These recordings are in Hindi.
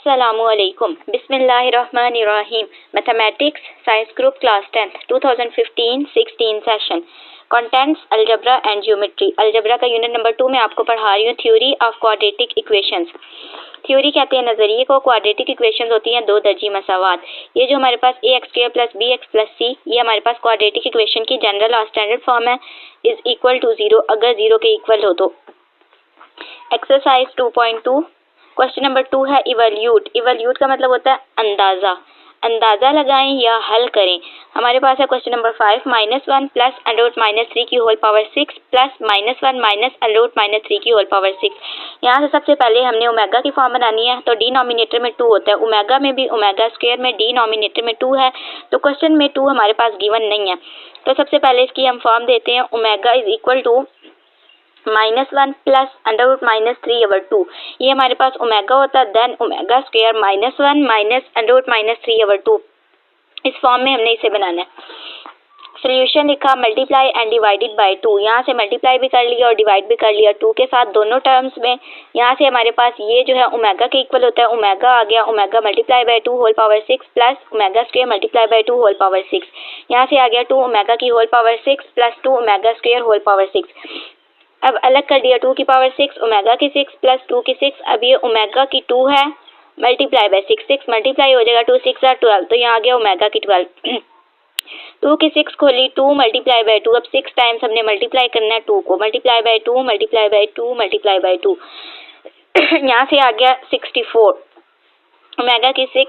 अस्सलामुअलैकुम बिस्मिल्लाहिर्रहमानिर्रहीम। Mathematics science group class 10th 2015-16 session contents algebra and geometry. Algebra का यूनिट नंबर 2 में आपको पढ़ा रही हूँ theory of quadratic equations. Theory कहते हैं नजरिए को, क्वाड्रेटिक इक्वेशंस होती हैं दो दर्जी मसावात। ये जो हमारे पास ax² + bx + c ये हमारे पास क्वाड्रेटिक इक्वेशन की जनरल और स्टैंडर्ड फॉर्म है। इज इक्वल टू 0 अगर 0 के इक्वल हो तो। एक्सरसाइज 2.2 क्वेश्चन नंबर 2 है इवैल्यूट। इवैल्यूट का मतलब होता है अंदाजा, अंदाजा लगाएं या हल करें। हमारे पास है क्वेश्चन नंबर 5 -1 + √-3 की होल पावर 6 + -1 - √-3 की होल पावर 6। यहाँ से सबसे पहले हमने ओमेगा की फॉर्म बनानी है, तो डिनोमिनेटर में 2 होता है, ओमेगा में भी ओमेगा स्क्वायर में डिनोमिनेटर में 2 है, तो क्वेश्चन में 2 हमारे पास गिवन नहीं है। तो सबसे पहले इसकी हम फॉर्म देते हैं, ओमेगा इज इक्वल टू -1 + √-3/2। ये हमारे पास ओमेगा होता है, देन ओमेगा स्क्वायर -1 - √-3/2। इस फॉर्म में हमने इसे बनाना है। सोल्यूशन लिखा, मल्टीप्लाई एंड डिवाइडेड बाय 2। यहाँ से मल्टीप्लाई भी कर लिया और डिवाइड भी कर लिया 2 के साथ दोनों टर्म्स में। यहाँ से हमारे पास ये जो है ओमेगा के इक्वल होता है, ओमेगा आ गया omega multiply by 2 whole power 6 plus omega square multiply by 2 whole power 6। यहाँ से आ गया 2 ओमेगा की whole power 6 plus 2 omega square whole power 6। अब अलग कर दिया 2 की पावर 6 ओमेगा की 6 प्लस 2 की 6। अब ये ओमेगा की 2 है मल्टीप्लाई बाय 6, 6 मल्टीप्लाई हो जाएगा 2 6 are 12, तो यहाँ आ गया ओमेगा की 12। 2 की 6 खोली 2 मल्टीप्लाई बाय 2, अब 6 टाइम्स हमने मल्टीप्लाई करना है 2 को, multiply by 2 multiply by 2 multiply by 2। यहाँ से आ गया 64 ओमेगा की 6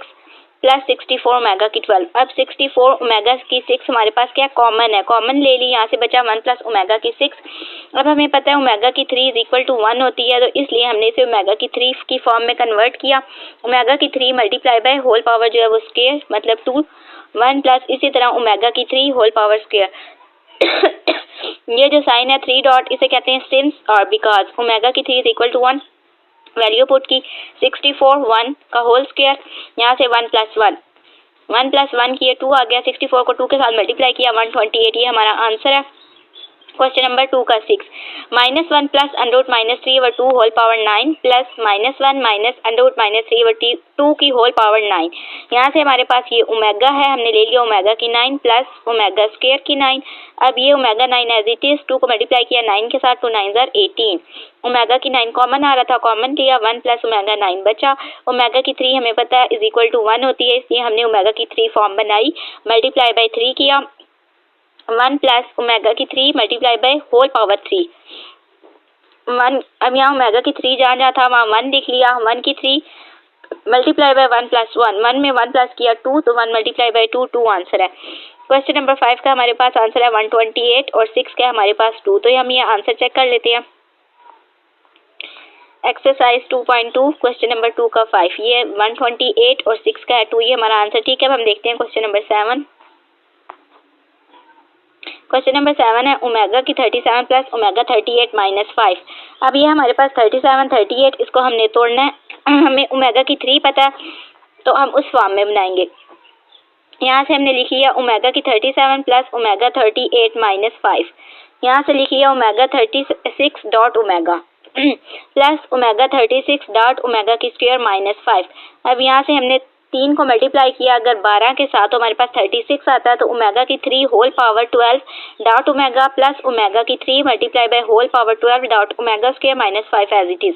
प्लस 64 ओमेगा की 12। अब 64 ओमेगा की 6 हमारे पास क्या कॉमन है, कॉमन ले ली, यहाँ से बचा 1 प्लस ओमेगा की 6। अब हमें पता है ओमेगा की 3 इज इक्वल टू 1 होती है, तो इसलिए हमने इसे ओमेगा की 3 की फॉर्म में कन्वर्ट किया। ओमेगा की 3 मल्टीप्लाई बाय होल पावर जो है वो स्क्वायर मतलब 2 1 प्लस इसी तरह ओमेगा की 3 होल पावर स्क्वायर। ये जो साइन है 3 डॉट इसे कहते हैं सिंस और बिकॉज। ओमेगा की 3 is equal to 1, value put की 64 1 का होल स्क्वायर, यहाँ से 1 प्लस 1 किए 2 आ गया, 64 को 2 के साथ मल्टीप्लाई किया 128। ये हमारा आंसर है क्वेश्चन नंबर 2 का 6। -1 + √-3/2 होल पावर 9 प्लस -1 - √-3/2 की होल पावर 9। यहाँ से हमारे पास ये ओमेगा है, हमने ले लिया ओमेगा की 9 प्लस ओमेगा स्क्वायर की 9। अब ये ओमेगा 9 एज इट इज 2 को मल्टीप्लाई किया 9 के साथ, 2 9 are 18। ओमेगा की 9 कॉमन आ रहा था, कॉमन लिया 1 प्लस ओमेगा 9 बचा। ओमेगा की 3 हमें पता है इज इक्वल टू 1 होती है, इसलिए हमने ओमेगा की 3 फॉर्म बनाई, मल्टीप्लाई बाय 3 किया 1 प्लस ओमेगा की 3 मल्टीप्लाई बाय होल पावर 3 1। अब यहाँ ओमेगा की 3 जहाँ था वहाँ 1 लिख लिया, 1 की 3 मल्टीप्लाई बाय 1 प्लस 1, 1 में 1 प्लस किया 2, तो 1 मल्टीप्लाई बाय 2 2 आंसर है। क्वेश्चन नंबर 5 का हमारे पास आंसर है 128 और 6 का हमारे पास 2, तो हम ये आंसर चेक कर लेते हैं। एक्सरसाइज 2.2 क्वेश्चन नंबर 2 का 5, ये 128 और 6 का है 2, ये हमारा आंसर। ठीक है, अब हम देखते हैं क्वेश्चन नंबर 7। क्वेश्चन नंबर 7 है ओमेगा की 37 प्लस ओमेगा 38 - 5। अब ये हमारे पास 37 38 इसको हमने तोड़ना है। हमें ओमेगा की 3 पता है, तो हम उस फॉर्म में बनाएंगे। यहाँ से हमने लिख लिया ओमेगा की 37 प्लस ओमेगा 38 - 5। यहाँ से लिख लिया omega 36 dot omega plus omega 36 dot omega की स्क्वायर -5। अब यहाँ से हमने 3 को मल्टीप्लाई किया अगर 12 के साथ, तो हमारे पास 36 आता है, तो ओमेगा की 3 whole power 12 dot omega plus omega की 3 multiply by whole power 12 dot omega square -5 as it is.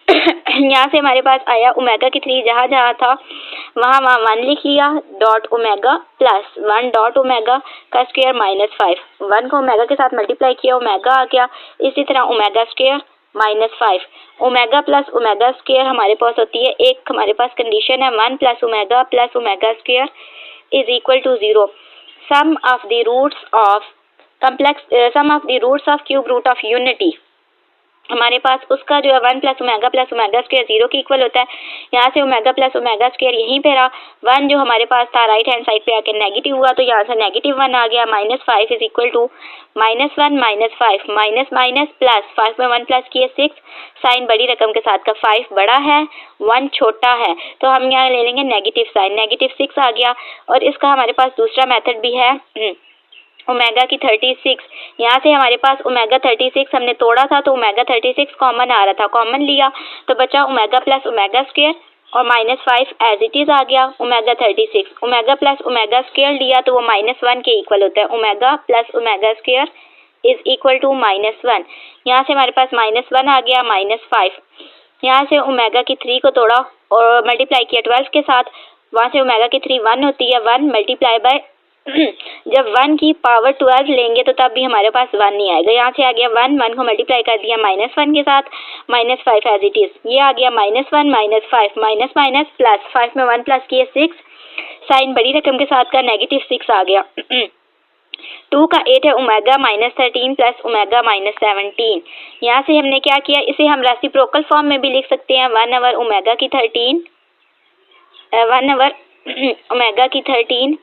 यहाँ से हमारे पास आया ओमेगा की 3 जहाँ जहाँ था वहाँ 1 लिख लिया dot omega plus 1 dot omega का स्क्वायर -5। 1 को ओमेगा के साथ मल्टीप्लाई किया ओमेगा आ गया, इसी तरह omega square -5। Omega plus omega square हमारे पास होती है, एक हमारे पास कंडीशन है 1 plus omega square is equal to 0। Sum of the roots of cube root of unity हमारे पास उसका जो है 1 प्लस ओमेगा स्क्वायर 0 के इक्वल होता है। यहाँ से ओमेगा प्लस ओमेगा स्क्वायर यहीं पे रहा, 1 जो हमारे पास था राइट हैंड साइड पे आके नेगेटिव हुआ, तो यहाँ से -1 आ गया। -5 is equal to -1 -5 minus minus plus 5 में 1 प्लस किए 6, साइन बड़ी रकम के साथ का 5 बड़ा है 1 छोटा है, तो हम यहाँ ले लेंगे नेगेटिव साइन, -6 आ गया। और इसका हमारे पास दूसरा मेथड भी है, ओमेगा की 36, यहाँ से हमारे पास ओमेगा 36 हमने तोड़ा था तो ओमेगा 36 कॉमन आ रहा था, कॉमन लिया तो बचा ओमेगा प्लस ओमेगा स्क्वायर और -5 एज इट इज आ गया omega 36। Omega plus omega square लिया तो वो -1 के इक्वल होता है, omega plus omega square is equal to -1। यहाँ से हमारे पास -1 आ गया -5। यहाँ से ओमेगा की 3 को तोड़ा और मल्टीप्लाई किया 12 के साथ, वहाँ से ओमेगा की 3 1 होती है, 1 मल्टीप्लाई बाय जब 1 की पावर 12 लेंगे तो तब भी हमारे पास 1 नहीं आएगा। यहाँ से आ गया 1 को मल्टीप्लाई कर दिया -1 के साथ, -5 एज इट इज, ये आ गया -1 -5 माइनस माइनस प्लस, 5 में 1 प्लस किए 6, साइन बड़ी रकम के साथ का -6 आ गया। 2 का 8 है ओमेगा -13 प्लस ओमेगा -17। यहाँ से हमने क्या किया, इसे हम रेसिप्रोकल फॉर्म में भी लिख सकते हैं, 1 ओवर ओमेगा की 13 ओमेगा की 13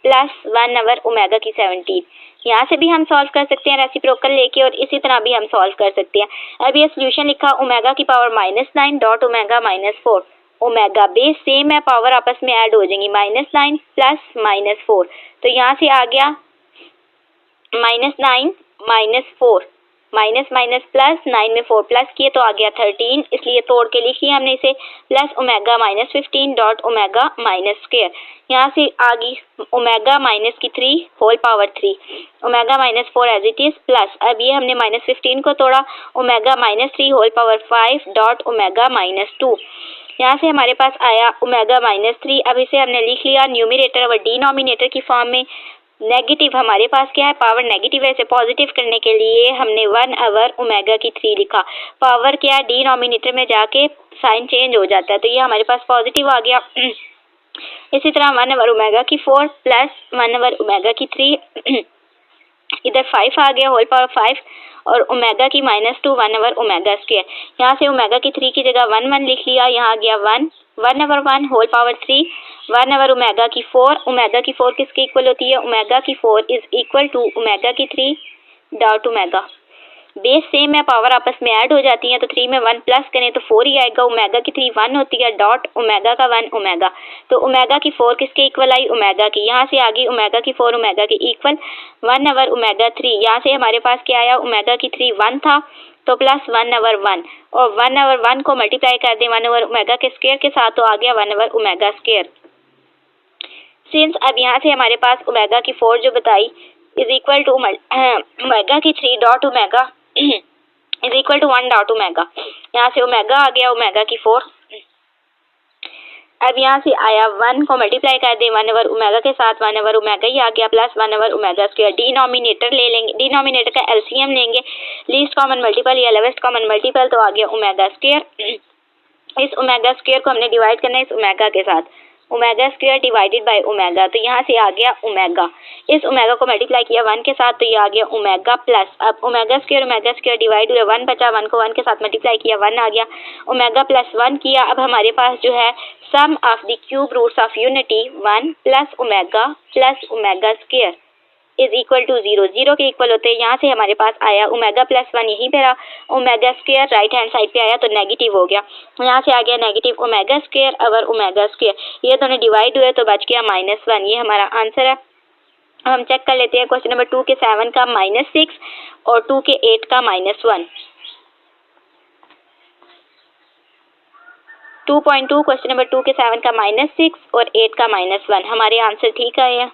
प्लस 1 ओवर ओमेगा की 17। यहाँ से भी हम सॉल्व कर सकते हैं रेसिप्रोकल लेके और इसी तरह भी हम सॉल्व कर सकते हैं। अब ये सोल्यूशन लिखा ओमेगा की power -9 dot omega -4, omega base same है, पावर आपस में ऐड हो जाएंगी, -9 प्लस -4, तो यहाँ से आ गया -9 -4 माइनस माइनस प्लस, 9 में 4 प्लस किए तो आ गया 13, इसलिए तोड़ के लिख लिया हमने इसे, plus omega -15 dot omega minus square. यहाँ से आ गई ओमेगा माइनस की 3 whole power 3, omega -4 as it is, plus अब ये हमने -15 को तोड़ा, omega -3 whole power 5 dot omega -2। यहाँ से हमारे पास आया ओमेगा -3। अब इसे हमने लिख लिया न्यूमरेटर और डिनोमिनेटर की फॉर्म में। नेगेटिव हमारे पास क्या है, पावर नेगेटिव है, इसे पॉजिटिव करने के लिए हमने 1 ओवर ओमेगा की 3 लिखा। पावर क्या है, डिनोमिनेटर में जाके साइन चेंज हो जाता है, तो ये हमारे पास पॉजिटिव आ गया। इसी तरह 1 ओवर ओमेगा की 4 प्लस 1 ओवर ओमेगा की 3 इधर 5 आ गया होल पावर 5 और ओमेगा की -2 1 ओवर ओमेगा स्क्वायर। यहाँ से ओमेगा की 3 की जगह 1 लिख लिया, यहाँ आ गया 1 over 1 whole power 3, 1 over omega की 4, ओमेगा की 4 किसके इक्वल होती है, ओमेगा की 4 इज इक्वल टू ओमेगा की 3 डॉट ओमेगा। बेस सेम है, पावर आपस में ऐड हो जाती है, तो 3 में 1 प्लस करें तो 4 ही आएगा, ओमेगा की 3 1 होती है डॉट ओमेगा का 1 ओमेगा, तो ओमेगा की 4 किसके इक्वल आई, ओमेगा की। यहाँ से आ गई ओमेगा की 4 ओमेगा के इक्वल 1 ओवर ओमेगा 3। यहाँ से हमारे पास क्या आया, ओमेगा की 3 1 था तो प्लस 1 ओवर 1 और 1 ओवर 1 को मल्टीप्लाई कर दें 1 ओवर ओमेगा के स्क्वायर के साथ तो आ गया 1 ओवर ओमेगा स्क्वायर। सिंस अब यहाँ से हमारे पास ओमेगा की 4 जो बताई इज इक्वल टू ओमेगा की 3 dot omega is equal to 1 dot omega. यहाँ से ओमेगा आ गया ओमेगा की 4। अब यहाँ से आया 1 को मल्टीप्लाई कर दे 1 ओवर ओमेगा के साथ, 1 ओवर ओमेगा ही आ गया plus 1 over omega square. Denominator ले लेंगे, डिनोमिनेटर का एलसीएम लेंगे, लीस्ट कॉमन मल्टीपल या लोवेस्ट कॉमन मल्टीपल, तो आ गया ओमेगा स्क्वायर। इस ओमेगा स्क्वायर को हमने डिवाइड करना है इस ओमेगा के साथ, omega square divided by omega, तो यहाँ से आ गया ओमेगा। इस ओमेगा को मल्टीप्लाई किया 1 के साथ तो ये आ गया ओमेगा प्लस, अब ओमेगा स्क्वायर डिवाइड हुआ 1 बचा, 1 को 1 के साथ मल्टीप्लाई किया 1 आ गया, ओमेगा प्लस 1 किया। अब हमारे पास जो है sum of the cube roots of unity 1 plus omega square is equal to 0, 0 के इक्वल होते हैं। यहाँ से हमारे पास आया ओमेगा प्लस 1 यहीं पे रहा, omega square right hand side पे आया तो नेगेटिव हो गया, यहाँ से आ गया negative omega square over omega square, ये दोनों डिवाइड हुए तो बच गया -1, ये हमारा आंसर है। अब हम चेक कर लेते हैं क्वेश्चन नंबर 2 के 7 का -6 और 2 के 8 का -1। 2.2 क्वेश्चन नंबर 2 के 7 का -6 और 8 का -1, हमारे आंसर ठीक आए हैं।